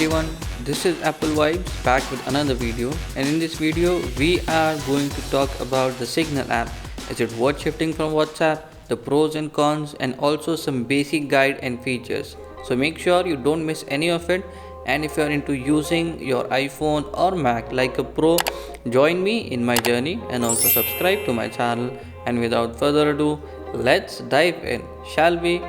everyone, this is Apple Vibes back with another video, and in this video we are going to talk about the Signal app. Is it worth shifting from WhatsApp, the pros and cons, and also some basic guide and features. So make sure you don't miss any of it, and if you are into using your iPhone or Mac like a pro, join me in my journey and also subscribe to my channel. And without further ado, let's dive in, shall we?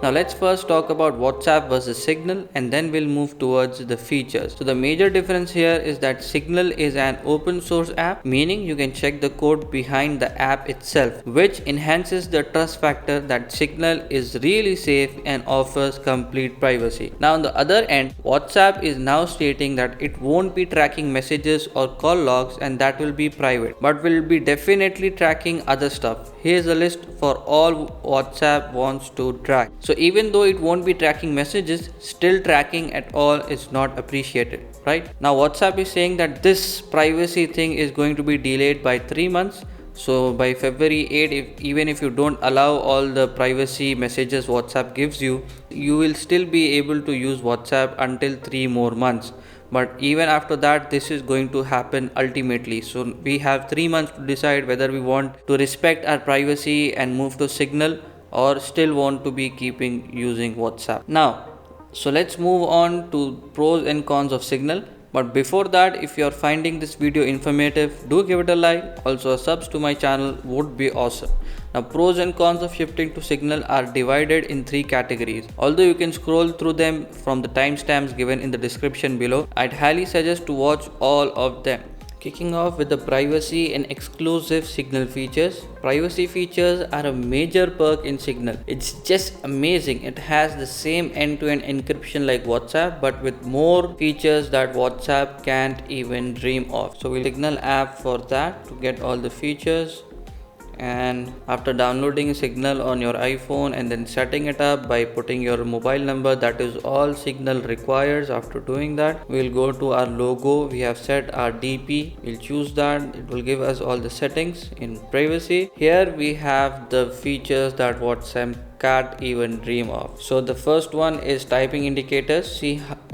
Now let's first talk about WhatsApp versus Signal, and then we'll move towards the features. So the major difference here is that Signal is an open source app, meaning you can check the code behind the app itself, which enhances the trust factor that Signal is really safe and offers complete privacy. Now on the other end, WhatsApp is now stating that it won't be tracking messages or call logs, and that will be private, but will be definitely tracking other stuff. Here's a list for all WhatsApp wants to track. So even though it won't be tracking messages, still tracking at all is not appreciated, right? Now WhatsApp is saying that this privacy thing is going to be delayed by 3 months. So by February 8, even if you don't allow all the privacy messages WhatsApp gives you, you will still be able to use WhatsApp until 3 more months. But even after that, this is going to happen ultimately. So we have 3 months to decide whether we want to respect our privacy and move to Signal, or still want to be keeping using WhatsApp. Now, so let's move on to pros and cons of Signal. But before that, if you are finding this video informative, do give it a like. Also a subs to my channel would be awesome. Now pros and cons of shifting to Signal are divided in 3 categories. Although you can scroll through them from the timestamps given in the description below, I'd highly suggest to watch all of them. Kicking off with the privacy and exclusive Signal features. Privacy features are a major perk in Signal. It's just amazing. It has the same end-to-end encryption like WhatsApp, but with more features that WhatsApp can't even dream of. So we'll Signal app for that to get all the features. And after downloading Signal on your iPhone and then setting it up by putting your mobile number, that is all Signal requires. After doing that, we'll go to our logo. We have set our DP, we'll choose that. It will give us all the settings in privacy. Here we have the features that WhatsApp can't even dream of. So the first one is typing indicators.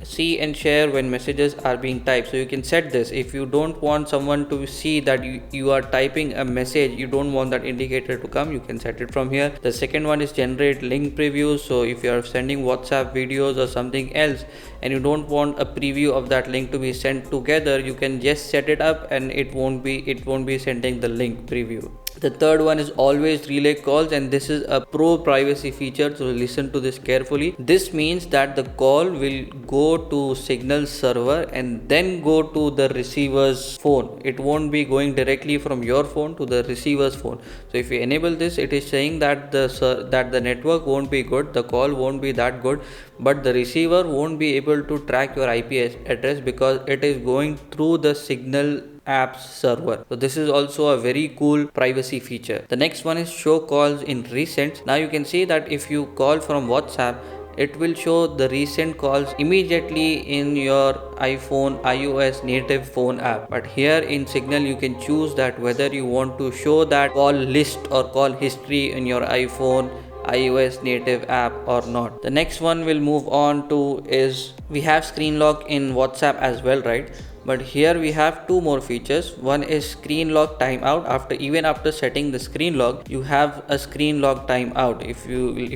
See and share when messages are being typed. So you can set this. If you don't want someone to see that you are typing a message, you don't want that indicator to come, you can set it from here. The second one is generate link previews. So if you are sending WhatsApp videos or something else and you don't want a preview of that link to be sent together, you can just set it up and it won't be sending the link preview. The third one is always relay calls, and this is a pro privacy feature, so listen to this carefully. This means that the call will go to Signal server and then go to the receiver's phone. It won't be going directly from your phone to the receiver's phone. So if you enable this, it is saying that the network won't be good, the call won't be that good, but the receiver won't be able to track your IP address because it is going through the Signal apps server. So this is also a very cool privacy feature. The next one is show calls in recent. Now you can see that if you call from WhatsApp, it will show the recent calls immediately in your iPhone iOS native phone app. But here in Signal, you can choose that whether you want to show that call list or call history in your iPhone iOS native app or not. The next one we'll move on to is we have screen lock in WhatsApp as well, right? But here we have 2 more features. One is screen lock timeout. Even after setting the screen lock, you have a screen lock timeout. If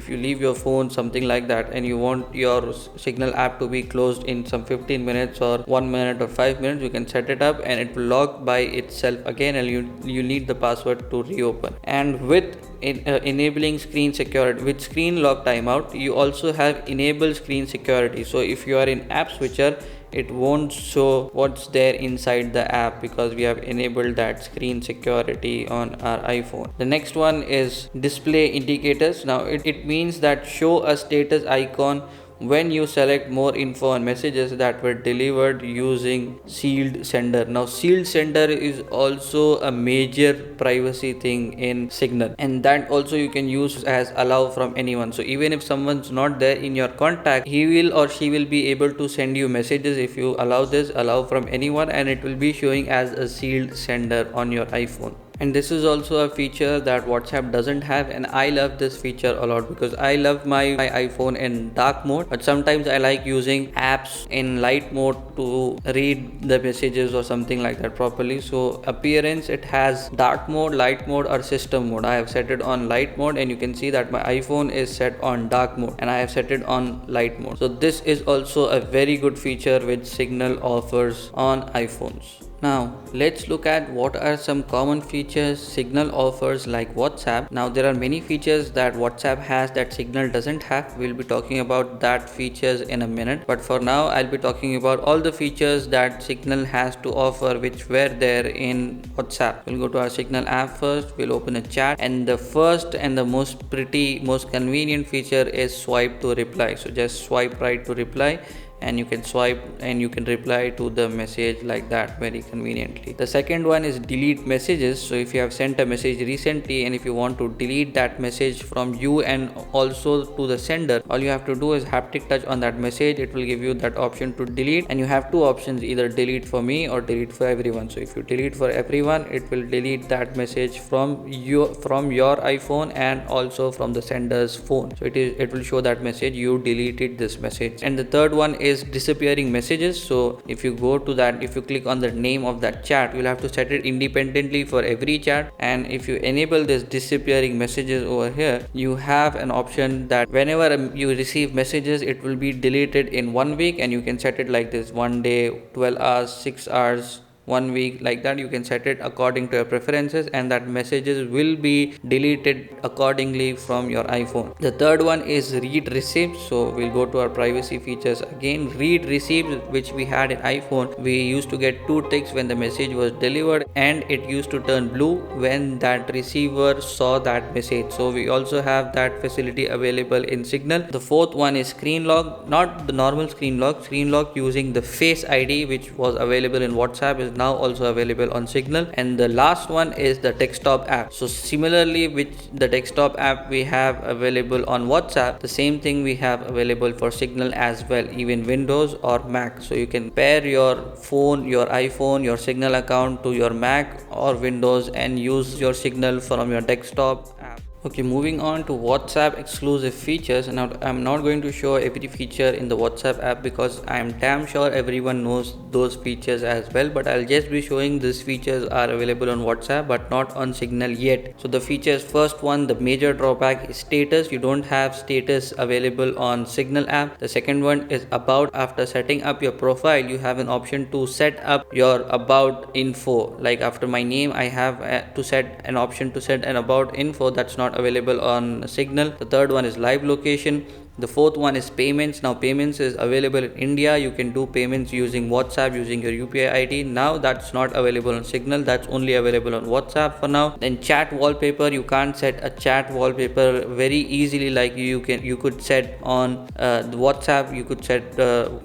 you leave your phone, something like that, and you want your Signal app to be closed in some 15 minutes or 1 minute or 5 minutes, you can set it up and it will lock by itself again, and you need the password to reopen. And with enabling screen security, with screen lock timeout, you also have enable screen security. So if you are in app switcher, it won't show what's there inside the app because we have enabled that screen security on our iPhone. The next one is display indicators. Now it means that show a status icon when you select more info on messages that were delivered using sealed sender. Now sealed sender is also a major privacy thing in Signal, and that also you can use as allow from anyone. So even if someone's not there in your contact, he will or she will be able to send you messages if you allow this allow from anyone, and it will be showing as a sealed sender on your iPhone. And this is also a feature that WhatsApp doesn't have, and I love this feature a lot because I love my iPhone in dark mode, but sometimes I like using apps in light mode to read the messages or something like that properly. So appearance, it has dark mode, light mode or system mode. I have set it on light mode, and you can see that my iPhone is set on dark mode and I have set it on light mode. So this is also a very good feature which Signal offers on iPhones. Now let's look at what are some common features Signal offers like WhatsApp. Now there are many features that WhatsApp has that Signal doesn't have. We'll be talking about that features in a minute, but for now I'll be talking about all the features that Signal has to offer which were there in WhatsApp. We'll go to our Signal app first. We'll open a chat, and the first and the most convenient feature is swipe to reply. So just swipe right to reply, and you can swipe and you can reply to the message like that very conveniently. The second one is delete messages. So if you have sent a message recently and if you want to delete that message from you and also to the sender, all you have to do is haptic touch on that message. It will give you that option to delete, and you have two options, either delete for me or delete for everyone. So if you delete for everyone, it will delete that message from your iPhone and also from the sender's phone. So it will show that message you deleted this message. And the third one is disappearing messages. So if you go to that, if you click on the name of that chat, you'll have to set it independently for every chat. And if you enable this disappearing messages over here, you have an option that whenever you receive messages, it will be deleted in 1 week, and you can set it like this: 1 day, 12 hours, 6 hours, 1 week, like that. You can set it according to your preferences, and that messages will be deleted accordingly from your iPhone. The third one is read receipts. So we'll go to our privacy features again. Read receipts, which we had in iPhone, we used to get 2 ticks when the message was delivered, and it used to turn blue when that receiver saw that message. So we also have that facility available in Signal. The fourth one is screen lock, not the normal screen lock using the Face ID, which was available in WhatsApp, is now also available on Signal. And the last one is the desktop app. So similarly, which the desktop app we have available on WhatsApp, the same thing we have available for Signal as well, even Windows or Mac. So you can pair your phone, your iPhone, your Signal account to your Mac or Windows and use your Signal from your desktop app. Okay, moving on to WhatsApp exclusive features. Now I'm not going to show every feature in the WhatsApp app because I'm damn sure everyone knows those features as well, but I'll just be showing these features are available on WhatsApp but not on Signal yet. So the features, first one, the major drawback is status. You don't have status available on Signal app. The second one is about. After setting up your profile, you have an option to set up your about info. Like after my name, I have to set an option to set an about info. That's not available on Signal. The third one is live location. The fourth one is payments. Now payments is available in India. You can do payments using WhatsApp using your UPI ID. Now that's not available on Signal. That's only available on WhatsApp for now. Then chat wallpaper. You can't set a chat wallpaper very easily like you could set on the WhatsApp. You could set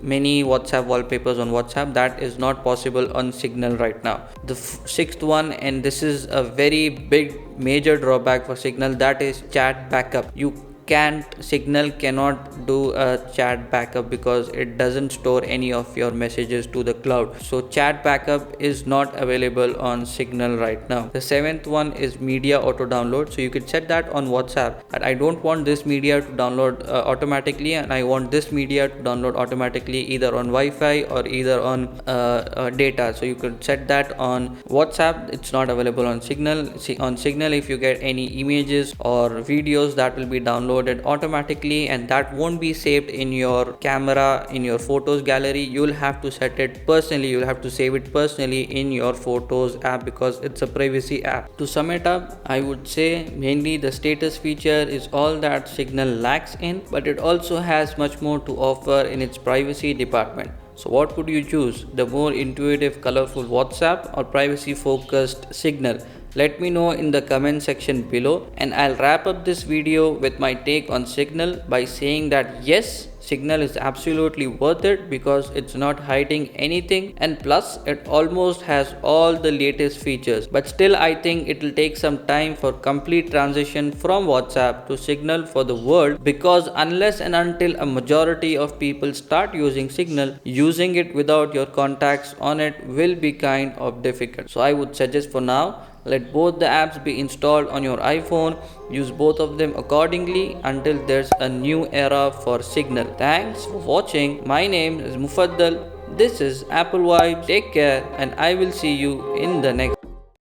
many WhatsApp wallpapers on WhatsApp. That is not possible on Signal right now. The sixth one, and this is a very big major drawback for Signal, that is chat backup. Signal cannot do a chat backup because it doesn't store any of your messages to the cloud. So chat backup is not available on Signal right now. The seventh one is media auto download. So you could set that on WhatsApp that I don't want this media to download automatically, and I want this media to download automatically either on Wi-Fi or either on data. So you could set that on WhatsApp. It's not available on Signal. On Signal, if you get any images or videos, that will be downloaded automatically, and that won't be saved in your camera, in your photos gallery. You'll have to set it personally. You'll have to save it personally in your photos app because it's a privacy app. To sum it up, I would say mainly the status feature is all that Signal lacks in, but it also has much more to offer in its privacy department. So what would you choose? The more intuitive, colorful WhatsApp or privacy focused Signal? Let me know in the comment section below, and I'll wrap up this video with my take on Signal by saying that yes, Signal is absolutely worth it because it's not hiding anything, and plus it almost has all the latest features. But still, I think it will take some time for complete transition from WhatsApp to Signal for the world, because unless and until a majority of people start using Signal, using it without your contacts on it will be kind of difficult. So I would suggest for now, Let both the apps be installed on your iPhone. Use both of them accordingly until there's a new era for Signal. Thanks for watching. My name is Mufaddal. This is Apple Vibes. Take care and I will see you in the next